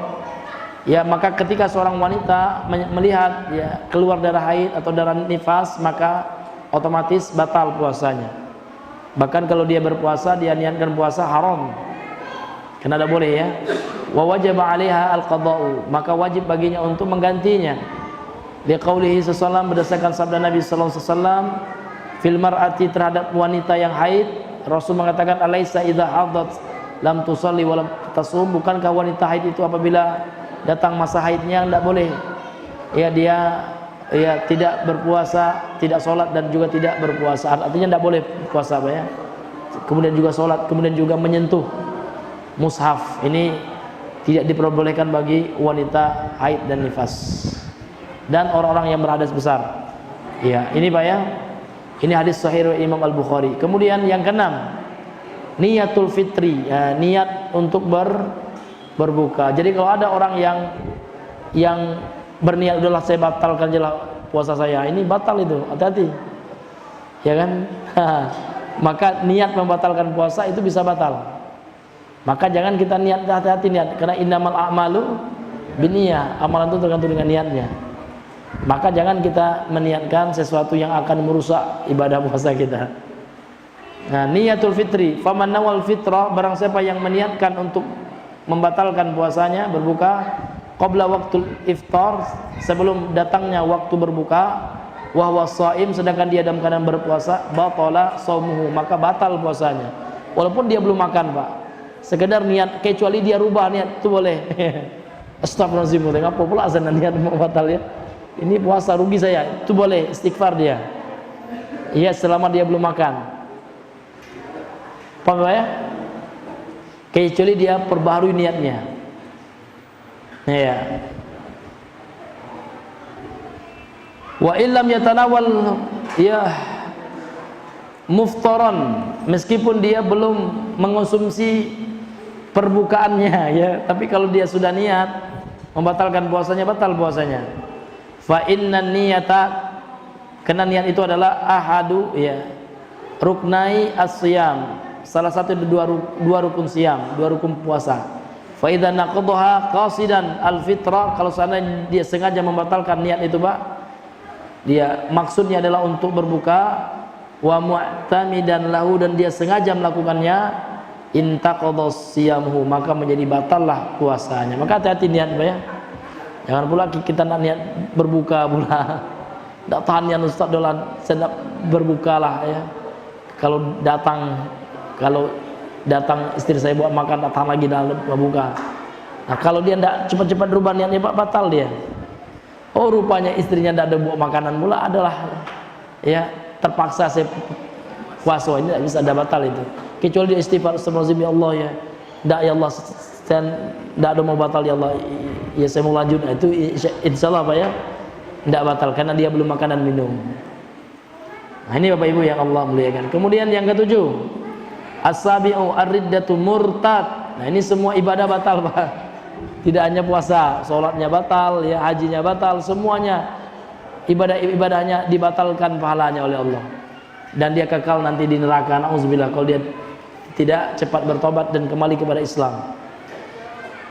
Ya, maka ketika seorang wanita melihat ya keluar darah haid atau darah nifas, maka otomatis batal puasanya. Bahkan kalau dia berpuasa, dia niatkan puasa haram. Karena tidak boleh ya. Wa wajaba 'alaiha al-qada'u, maka wajib baginya untuk menggantinya. Liqaulihi sallallahu berdasarkan sabda Nabi sallallahu alaihi wasallam fil mar'ati, terhadap wanita yang haid, Rasul mengatakan alaisa idza hadat lam tusalli wa lam tasum, bukankah wanita haid itu apabila datang masa haidnya tidak boleh ya dia ya tidak berpuasa, tidak sholat dan juga tidak berpuasa, artinya tidak boleh puasa Pak ya. Kemudian juga sholat, kemudian juga menyentuh mushaf, ini tidak diperbolehkan bagi wanita haid dan nifas dan orang-orang yang berhadas besar. Ya, ini Pak ya. Ini hadis sahih Imam Al-Bukhari. Kemudian yang keenam, niyatul fitri, ya, niat untuk berbuka. Jadi kalau ada orang yang berniat udahlah saya batalkan jelas puasa saya, ini batal itu, hati-hati. Ya kan? Maka niat membatalkan puasa itu bisa batal. Maka jangan kita niat, hati-hati niat, karena innamal a'malu binniyah, amalan itu tergantung dengan niatnya. Maka jangan kita meniatkan sesuatu yang akan merusak ibadah puasa kita. Nah, niyatul fitri, faman nawal fitrah, barang siapa yang meniatkan untuk membatalkan puasanya, berbuka qabla waktu iftar, sebelum datangnya waktu berbuka, wa huwa shaim, sedangkan dia dalam keadaan berpuasa, batala shaumuhu, maka batal puasanya. Walaupun dia belum makan, Pak. Sekedar niat, kecuali dia rubah niat, itu boleh. Astagfirullahaladzim, ngapa pula azan niat mau batal ya? Ini puasa rugi saya, itu boleh istighfar dia. Iya, selama dia belum makan. Paham ya? Kecuali dia perbaharui niatnya. Ya. Wa illam yatanawal ya muftaran, meskipun dia belum mengonsumsi perbukaannya ya, tapi kalau dia sudah niat membatalkan puasanya, batal puasanya. Fa innan niyata, karena niat itu adalah ahadu ya ruknai as-siyam, salah satu dua rukun siam, dua rukun puasa. Fa idza naqadha qasidan al-fitrah, kalau seandainya dia sengaja membatalkan niat itu Pak, dia maksudnya adalah untuk berbuka, wa mu'tamidan lahu, dan dia sengaja melakukannya, intaqadha siyamuhu, maka menjadi batallah puasanya. Maka hati-hati niat Pak ya. Jangan pula kita nak niat berbuka pula. Tak tahan niat Ustaz dolan sedap berbukalah ya. Kalau datang, kalau datang istri saya buat makan, datang lagi dalam buka. Nah, kalau dia tidak cepat-cepat berubah niatnya batal dia. Oh rupanya istrinya tidak ada buat makanan pula, adalah ya terpaksa saya puasa, ini tidak bisa, ada batal itu. Kecuali dia istighfar, astagfirullahaladzim ya Allah ya, tidak ya Allah, saya tidak ada mau batal ya Allah, ya saya mau lanjut. Nah, itu insya Allah apa ya, tidak batal karena dia belum makan dan minum. Nah ini Bapak Ibu yang Allah muliakan. Kemudian yang ketujuh, as-sabi'u ar-riddatu murtad. Nah ini semua ibadah batal Pak, tidak hanya puasa, sholatnya batal, ya hajinya batal, semuanya ibadahnya dibatalkan pahalanya oleh Allah, dan dia kekal nanti di neraka. Nauzubillah kalau dia tidak cepat bertobat dan kembali kepada Islam.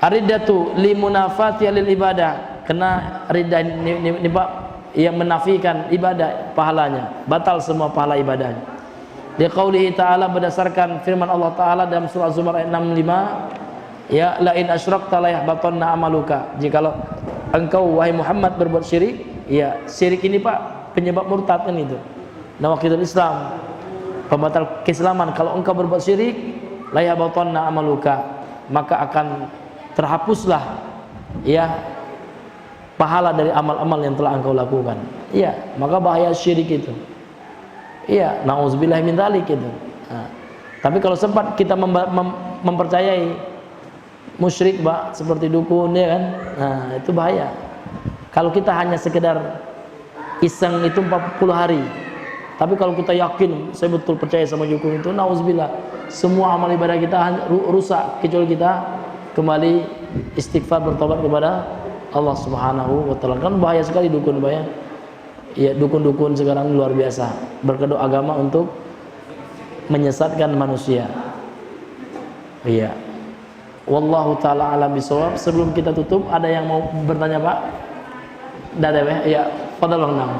Ar-riddatu limunafati lil ibadah, kena riddah ini Pak, yang menafikan ibadah pahalanya, batal semua pahala ibadahnya. Di qaulihi ta'ala, berdasarkan firman Allah Ta'ala dalam surah Az-Zumar ayat 65, ya la in asyrakta la yahbatanna amaluka. Jikalau engkau wahai Muhammad berbuat syirik, ya syirik ini Pak penyebab murtad kan itu. Nawaqidul Islam, pembatal keislaman. Kalau engkau berbuat syirik, la yahbatanna amaluka, maka akan terhapuslah ya pahala dari amal-amal yang telah engkau lakukan. Iya, maka bahaya syirik itu. Iya, nauzubillah min dzalik itu. Nah, tapi kalau sempat kita mempercayai musyrik Pak, seperti dukun ya kan, nah itu bahaya. Kalau kita hanya sekedar iseng itu 40 hari, tapi kalau kita yakin saya betul percaya sama dukun itu, nauzubillah, semua amal ibadah kita rusak, kecuali kita kembali istighfar, bertobat kepada Allah Subhanahu wa Ta'ala. Kan bahaya sekali dukun Pak ya. Ya dukun-dukun sekarang luar biasa, berkedok agama untuk menyesatkan manusia. Iya. Wallahu taala alam bisawab. Sebelum kita tutup, ada yang mau bertanya Pak? Tidak ada ya? Ya, fadhal Bang.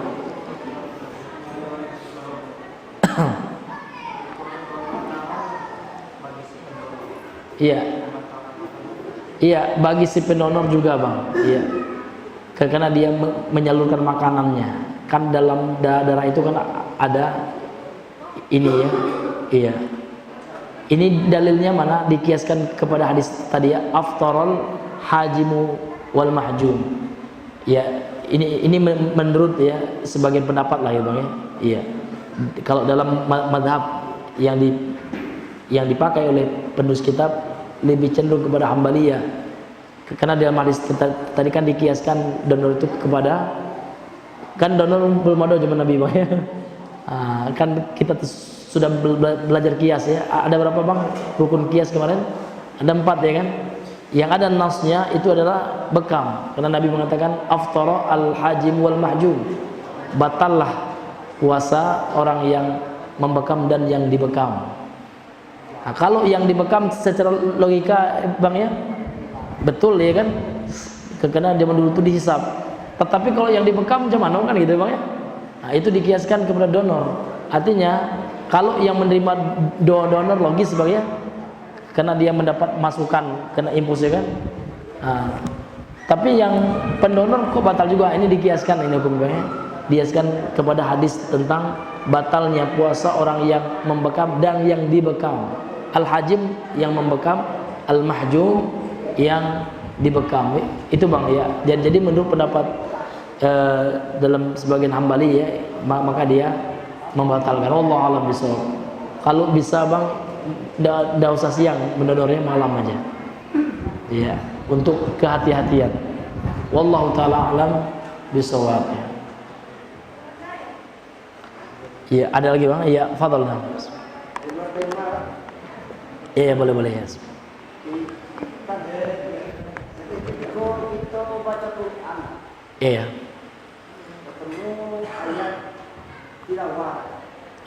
Iya. Iya, bagi si pendonor juga Bang. Iya. Karena dia menyalurkan makanannya. Kan dalam darah itu kan ada ini ya. Iya. Ini dalilnya mana? Dikiaskan kepada hadis tadi ya, aftarul hajimu wal mahjum. Ya, ini menurut ya sebagian pendapat lah ya Bang ya. Iya. Kalau dalam madhab yang dipakai oleh penulis kitab lebih cenderung kepada Hambaliyah. Karena dalam hadis tadi kan dikiaskan donor itu kepada, kan donor belum ada zaman Nabi Bang ya. Kan kita sudah belajar kias ya. Ada berapa Bang rukun kias kemarin? Ada 4 ya kan. Yang ada nasnya itu adalah bekam, karena Nabi mengatakan aftara al hajim wal mahjum, batallah puasa orang yang membekam dan yang dibekam. Nah, kalau yang dibekam secara logika Bang ya betul ya kan, karena dia dulu itu dihisab. Tetapi kalau yang dibekam macam mana kan gitu Bang ya. Nah, itu dikiaskan kepada donor. Artinya kalau yang menerima donor logis Bang ya, karena dia mendapat masukan, kena impuls ya kan. Nah, tapi yang pendonor kok batal juga. Ini dikiaskan ini hukumnya. Dikiaskan kepada hadis tentang batalnya puasa orang yang membekam dan yang dibekam. Al-hajim yang membekam, al-mahjum yang dibekam. Itu Bang ya. Jadi menurut pendapat dalam sebagian Hambali ya, maka dia membatalkan. Wallahu a'lam bishawab. Kalau bisa Bang, tidak usah siang, mendonornya malam aja. Ya, untuk kehati-hatian. Wallahu taala alam bishawab. Ya, ada lagi Bang? Ya, fadhal. Ya, boleh ya. Iya.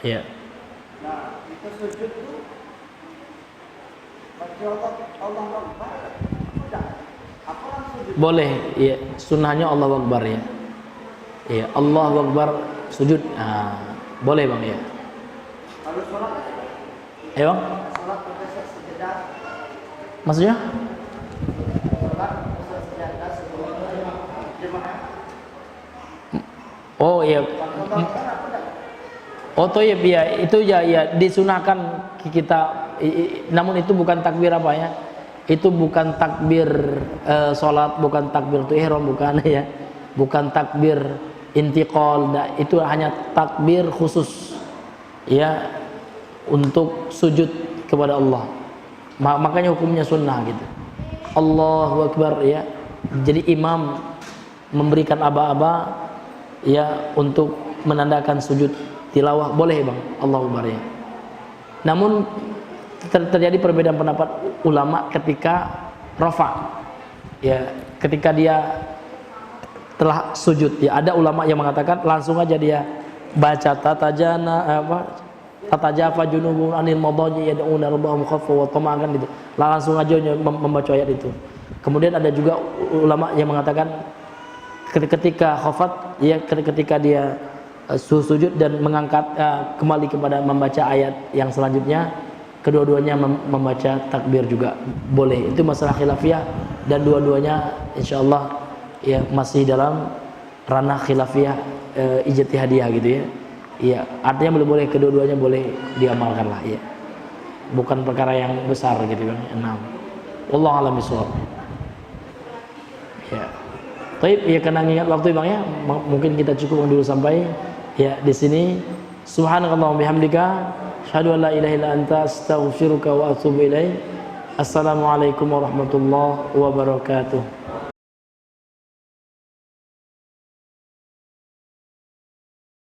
Iya. Nah, itu sujud itu Allah Akbar. Sudah. Apa sujud? Boleh, ya. Sunnahnya Allahu Akbar ya. Iya, Allahu Akbar sujud. Nah, boleh Bang ya. Kalau sholat? Ya Bang? Sholat pakai sejadah. Maksudnya? Sholat pakai sejadah sebelum jemaah. Oh iya. Oh toyib ya, itu ya disunahkan kita namun itu bukan takbir apa ya? Itu bukan takbir sholat, bukan takbir ihram, bukan ya, bukan takbir intiqal. Nah, itu hanya takbir khusus ya untuk sujud kepada Allah. Makanya hukumnya sunnah gitu. Allahu Akbar ya. Jadi imam memberikan aba-aba ya untuk menandakan sujud tilawah, boleh bang, Allahu Akbar ya. Namun terjadi perbedaan pendapat ulama ketika rafa ya, ketika dia telah sujud ya. Ada ulama yang mengatakan langsung aja dia baca tatajafa junubuhum anil madaji yad'una rabbahum khaufan wa tama'an gitu. Langsung aja membaca ayat itu. Kemudian ada juga ulama yang mengatakan ketika khafat ya, ketika dia sujud dan mengangkat kembali kepada membaca ayat yang selanjutnya, kedua-duanya membaca takbir juga boleh. Itu masalah khilafiyah dan dua-duanya insyaallah ya masih dalam ranah khilafiyah ijtihadiyah gitu ya. Iya, artinya boleh kedua-duanya boleh diamalkan lah ya. Bukan perkara yang besar gitu kan. Wallahu a'lam bishawab. Ya. Baik, ya karena ingat waktu Bang ya, mungkin kita cukup dulu sampai ya di sini. Subhanakallahumma bihamdika asyhadu an la ilaha illa anta astaghfiruka wa atubu ilaik. Assalamualaikum warahmatullahi wabarakatuh.